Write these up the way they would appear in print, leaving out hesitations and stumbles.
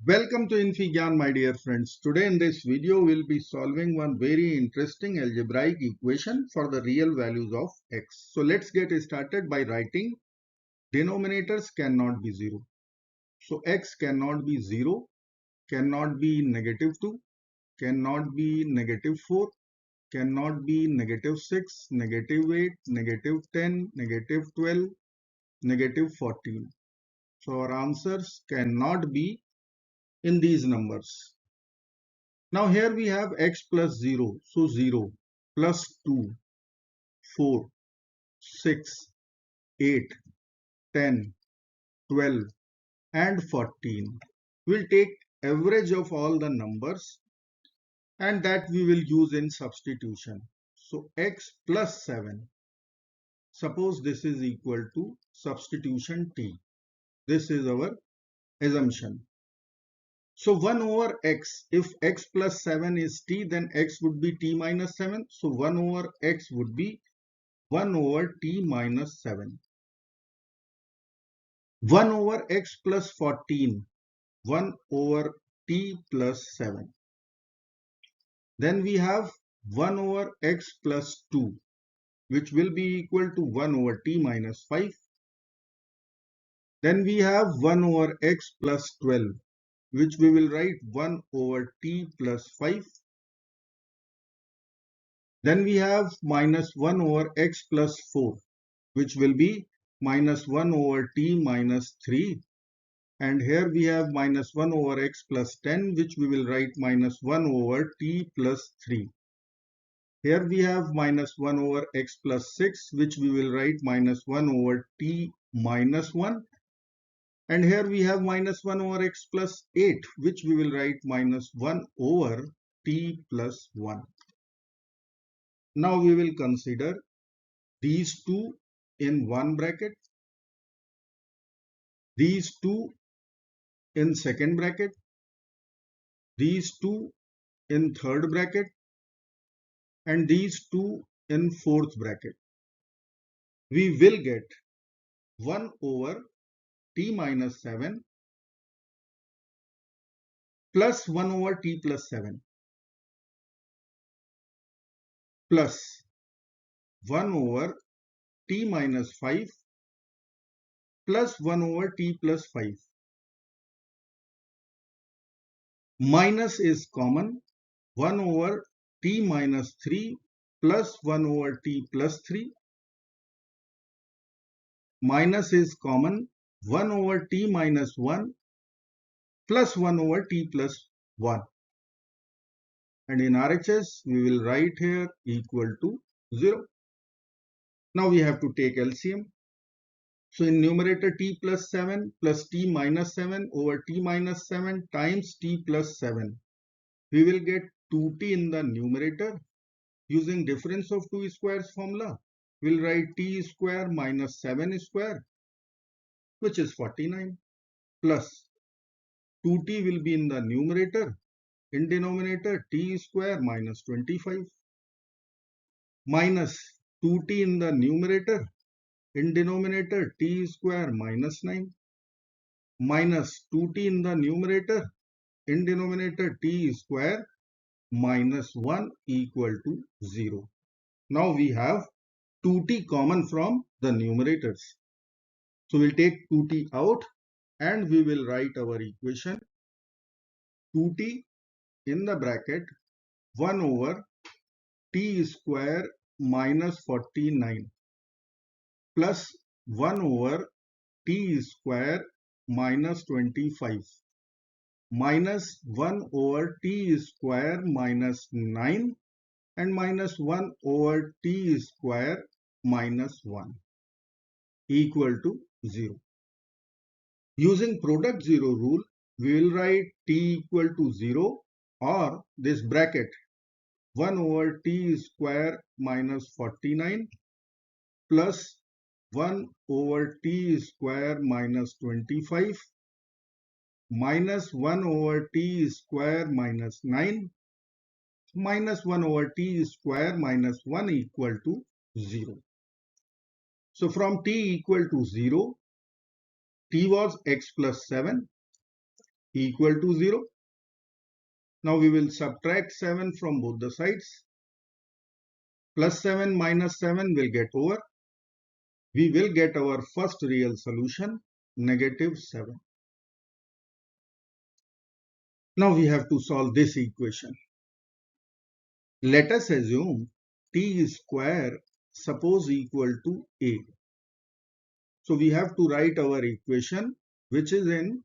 Welcome to InfyGyan, my dear friends. Today in this video, we'll be solving one very interesting algebraic equation for the real values of x. So let's get started by writing denominators cannot be 0. So x cannot be 0, cannot be -2, cannot be -4, cannot be -6, -8, -10, -12, -14. So our answers cannot be in these numbers. Now here we have x plus 0. So 0 plus 2, 4, 6, 8, 10, 12 and 14. We'll take average of all the numbers and that we will use in substitution. So x plus 7. Suppose this is equal to substitution t. This is our assumption. So 1 over x, if x plus 7 is t, then x would be t minus 7. So 1 over x would be 1 over t minus 7. 1 over x plus 14. 1 over t plus 7. Then we have 1 over x plus 2, which will be equal to 1 over t minus 5. Then we have 1 over x plus 12, which we will write 1 over t plus 5. Then we have minus 1 over x plus 4, which will be minus 1 over t minus 3. And here we have minus 1 over x plus 10, which we will write minus 1 over t plus 3. Here we have minus 1 over x plus 6, which we will write minus 1 over t minus 1. And here we have minus 1 over x plus 8, which we will write minus 1 over t plus 1. Now we will consider these two in one bracket, these two in second bracket, these two in third bracket, and these two in fourth bracket. We will get 1 over t minus 7 plus 1 over t plus 7 plus 1 over t minus 5 plus 1 over t plus 5. Minus is common. 1 over t minus 3 plus 1 over t plus 3. Minus is common. 1 over t minus 1 plus 1 over t plus 1. And in RHS, we will write here equal to 0. Now we have to take LCM. So in numerator t plus 7 plus t minus 7 over t minus 7 times t plus 7. We will get 2t in the numerator. Using difference of two squares formula, we'll write t square minus 7 square, which is 49, plus 2t will be in the numerator. In denominator, t square minus 25, minus 2t in the numerator. In denominator, t square minus 9, minus 2t in the numerator. In denominator, t square minus 1 equal to 0. Now we have 2t common from the numerators. So we'll take 2t out and we will write our equation 2t in the bracket 1 over t square minus 49 plus 1 over t square minus 25 minus 1 over t square minus 9 and minus 1 over t square minus 1 equal to 0. Using product 0 rule, we will write t equal to 0 or this bracket 1 over t square minus 49 plus 1 over t square minus 25 minus 1 over t square minus 9 minus 1 over t square minus 1 equal to 0. So from t equal to 0, t was x plus 7, equal to 0. Now we will subtract 7 from both the sides. Plus 7 minus 7 will get over. We will get our first real solution, -7. Now we have to solve this equation. Let us assume t square suppose equal to a. So we have to write our equation which is in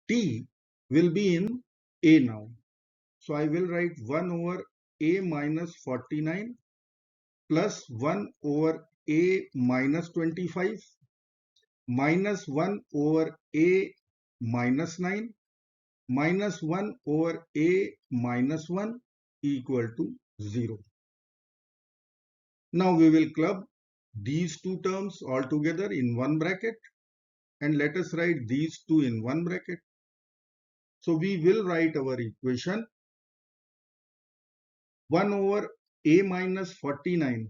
t will be in a now. So I will write 1 over a minus 49 plus 1 over a minus 25 minus 1 over a minus 9 minus 1 over a minus 1 equal to 0. Now we will club these two terms all together in one bracket and let us write these two in one bracket. So we will write our equation 1 over a minus 49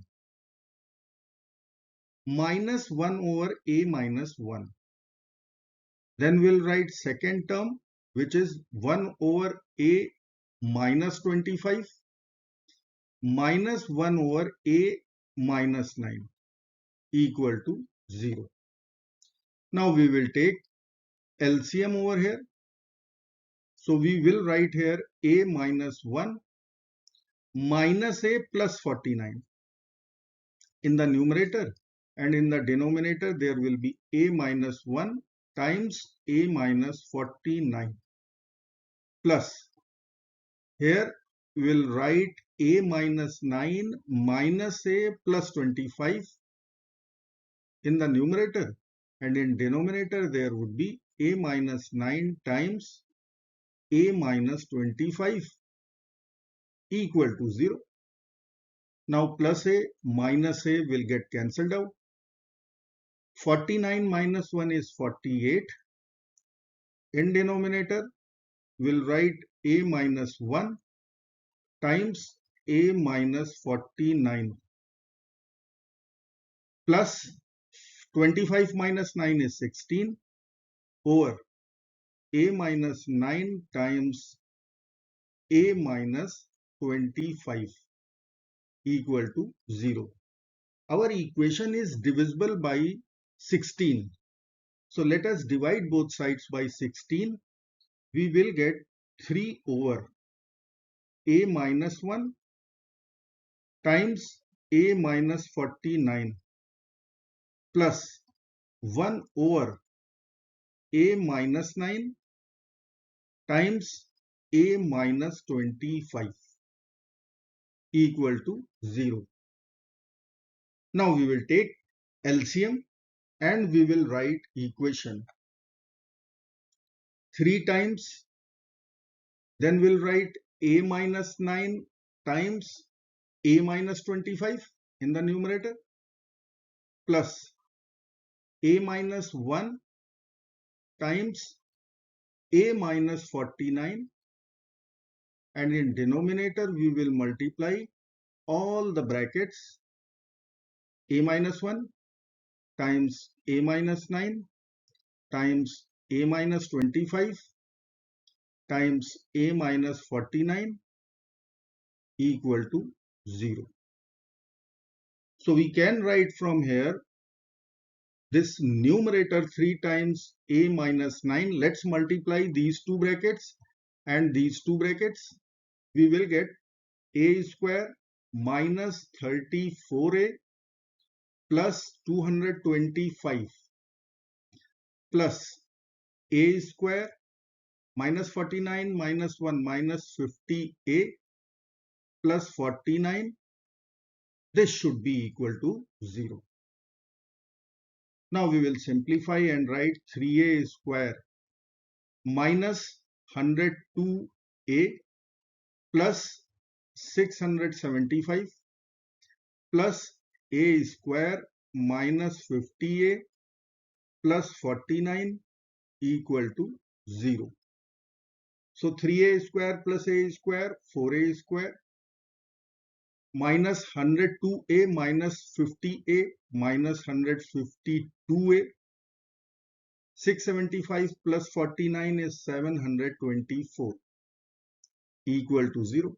minus 1 over a minus 1. Then we'll write second term which is 1 over a minus 25 minus 1 over a minus 9 equal to 0. Now we will take LCM over here. So we will write here a minus 1 minus a plus 49 in the numerator, and in the denominator there will be a minus 1 times a minus 49 plus here we will write a minus 9 minus a plus 25 in the numerator, and in denominator there would be a minus 9 times a minus 25 equal to 0. Now plus a minus a will get cancelled out. 49 minus 1 is 48. In denominator we'll write a minus 1 times a minus 49 plus 25 minus 9 is 16 over a minus 9 times a minus 25 equal to 0. Our equation is divisible by 16. So let us divide both sides by 16. We will get 3 over a minus 1 times a minus 49 plus 1 over a minus 9 times a minus 25 equal to 0. Now we will take LCM and we will write equation 3 times, then we'll write a minus 9 times a minus 25 in the numerator plus a minus 1 times a minus 49, and in denominator we will multiply all the brackets a minus 1 times a minus 9 times a minus 25 times a minus 49 equal to 0. So we can write from here this numerator 3 times a minus 9. Let's multiply these two brackets and these two brackets. We will get a square minus 34a plus 225 plus a square minus 49 minus 1 minus 50a plus 49. This should be equal to 0. Now we will simplify and write 3a square minus 102a plus 675 plus a square minus 50a plus 49 equal to 0. So 3a square plus a square, 4a square minus 102a minus 50a minus 152a 675 plus 49 is 724 equal to 0.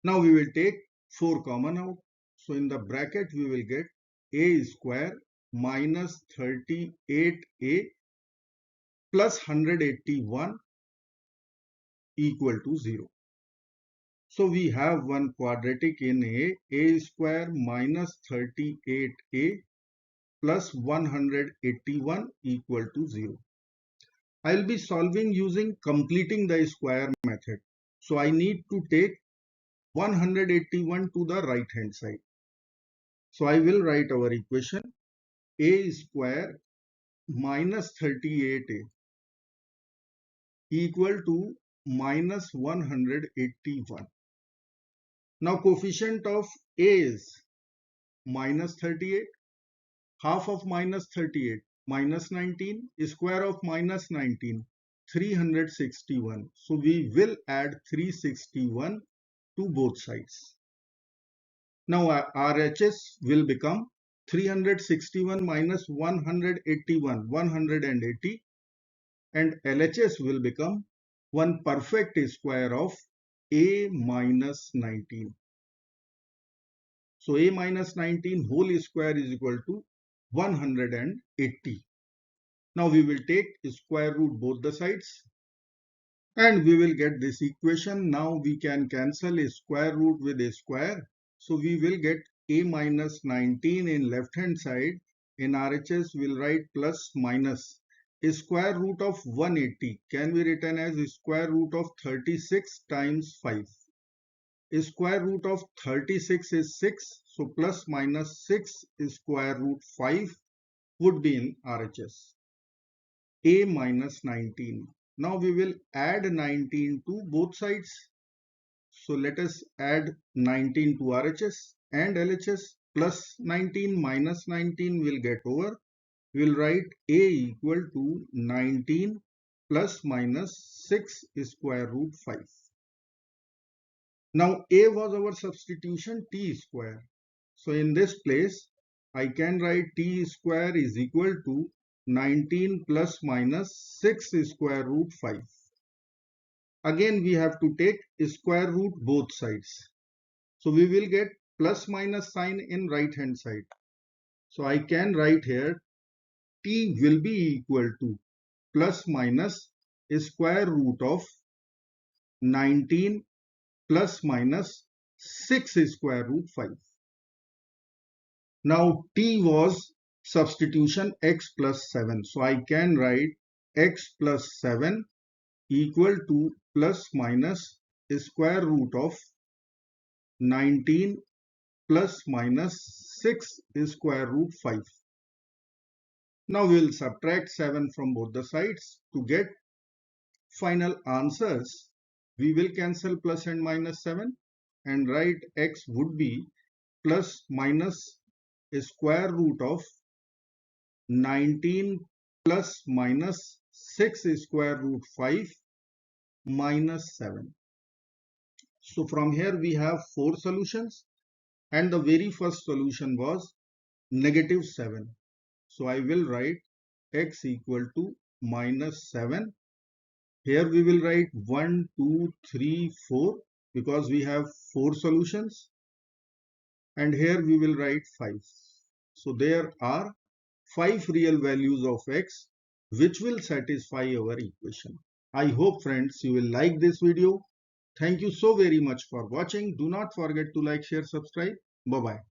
Now we will take 4 common out. So in the bracket we will get a square minus 38a plus 181 equal to 0. So we have one quadratic in a square minus 38a plus 181 equal to 0. I will be solving using completing the square method. So I need to take 181 to the right hand side. So I will write our equation a square minus 38a equal to minus 181. Now coefficient of a is minus 38. Half of minus 38 minus 19, square of minus 19, 361. So we will add 361 to both sides. Now RHS will become 361 minus 181, 180, and LHS will become one perfect square of a minus 19. So a minus 19 whole square is equal to 180. Now we will take square root both the sides and we will get this equation. Now we can cancel a square root with a square. So we will get a minus 19 in left hand side. In RHS we will write plus minus. A square root of 180 can be written as square root of 36 times 5. A square root of 36 is 6. So plus minus 6 square root 5 would be in RHS. A minus 19. Now we will add 19 to both sides. So let us add 19 to RHS and LHS. Plus 19 minus 19 will get over. We will write A equal to 19 plus minus 6 square root 5. Now A was our substitution t square. So in this place I can write t square is equal to 19 plus minus 6 square root 5. Again we have to take square root both sides. So we will get plus minus sign in right hand side. So I can write here t will be equal to plus minus square root of 19 plus minus 6 square root 5. Now t was substitution x plus 7. So I can write x plus 7 equal to plus minus square root of 19 plus minus 6 square root 5. Now we will subtract 7 from both the sides to get final answers. We will cancel plus and minus 7 and write x would be plus minus square root of 19 plus minus 6 square root 5 minus 7. So from here we have 4 solutions and the very first solution was negative 7. So I will write x equal to minus 7. Here we will write 1, 2, 3, 4 because we have 4 solutions. And here we will write 5. So there are 5 real values of x which will satisfy our equation. I hope friends you will like this video. Thank you so very much for watching. Do not forget to like, share, subscribe. Bye bye.